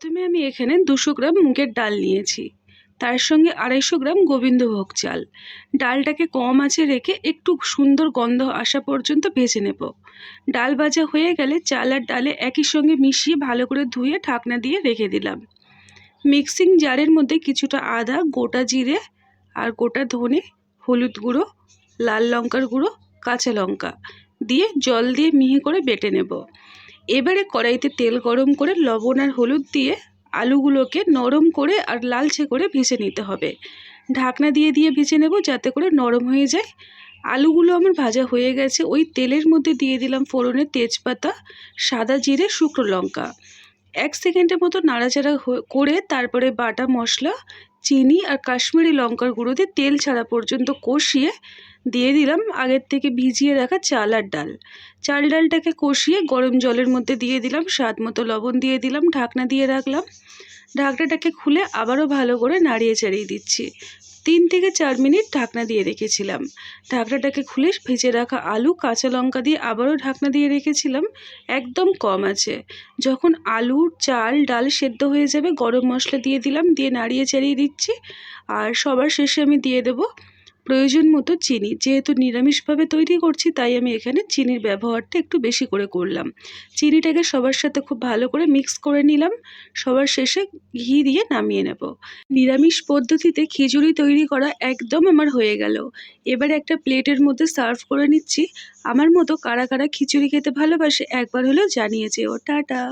প্রথমে আমি এখানে 200 গ্রাম মুগের ডাল নিয়েছি, তার সঙ্গে 250 গ্রাম গোবিন্দভোগ চাল। ডালটাকে কম আঁচে রেখে একটু সুন্দর গন্ধ আসা পর্যন্ত ভেজে নেব। ডাল ভাজা হয়ে গেলে চাল আর ডালে একই সঙ্গে মিশিয়ে ভালো করে ধুয়ে ঢাকনা দিয়ে রেখে দিলাম। মিক্সিং জারের মধ্যে কিছুটা আদা, গোটা জিরে আর গোটা ধনে, হলুদ গুঁড়ো, লাল লঙ্কার গুঁড়ো, কাঁচা লঙ্কা দিয়ে জল দিয়ে মিহি করে বেটে নেব। এবারে কড়াইতে তেল গরম করে লবণ আর হলুদ দিয়ে আলুগুলোকে নরম করে আর লালচে করে ভেজে নিতে হবে। ঢাকনা দিয়ে দিয়ে ভেজে নেব যাতে করে নরম হয়ে যায়। আলুগুলো আমার ভাজা হয়ে গেছে। ওই তেলের মধ্যে দিয়ে দিলাম ফোড়নে তেজপাতা, সাদা জিরে, শুকনো লঙ্কা। 1 সেকেন্ডের মতো নাড়াচাড়া করে তারপরে বাটা মশলা, চিনি আর কাশ্মীরি লঙ্কার গুঁড়ো দিয়ে তেল ছাড়া পর্যন্ত কষিয়ে দিয়ে দিলাম আগের থেকে ভিজিয়ে রাখা চাল আর ডাল। চাল ডালটাকে কষিয়ে গরম জলের মধ্যে দিয়ে দিলাম, স্বাদ মতো লবণ দিয়ে দিলাম, ঢাকনা দিয়ে রাখলাম। ঢাকনাটাকে খুলে আবারও ভালো করে নাড়িয়ে চাড়িয়ে দিচ্ছি। 3 থেকে 4 মিনিট ঢাকনা দিয়ে রেখেছিলাম। ঢাকনাটাকে খুলে ভেজে রাখা আলু, কাঁচা লঙ্কা দিয়ে আবারও ঢাকনা দিয়ে রেখেছিলাম একদম কম আছে। যখন আলু, চাল, ডাল সেদ্ধ হয়ে যাবে গরম মশলা দিয়ে দিলাম, দিয়ে নাড়িয়ে চাড়িয়ে দিচ্ছি। আর সবার শেষে আমি দিয়ে দেবো প্রয়োজন মতো চিনি। যেহেতু নিরামিষভাবে তৈরি করছি তাই আমি এখানে চিনির ব্যবহারটা একটু বেশি করে করলাম। চিনিটাকে সবার সাথে খুব ভালো করে মিক্স করে নিলাম। সবার শেষে ঘি দিয়ে নামিয়ে নেব। নিরামিষ পদ্ধতিতে খিচুড়ি তৈরি করা একদম আমার হয়ে গেল। এবার একটা প্লেটের মধ্যে সার্ভ করে নিচ্ছি। আমার মতো কারা কারা খিচুড়ি খেতে ভালোবাসে একবার হলেও জানিয়ে যেও। টাটা।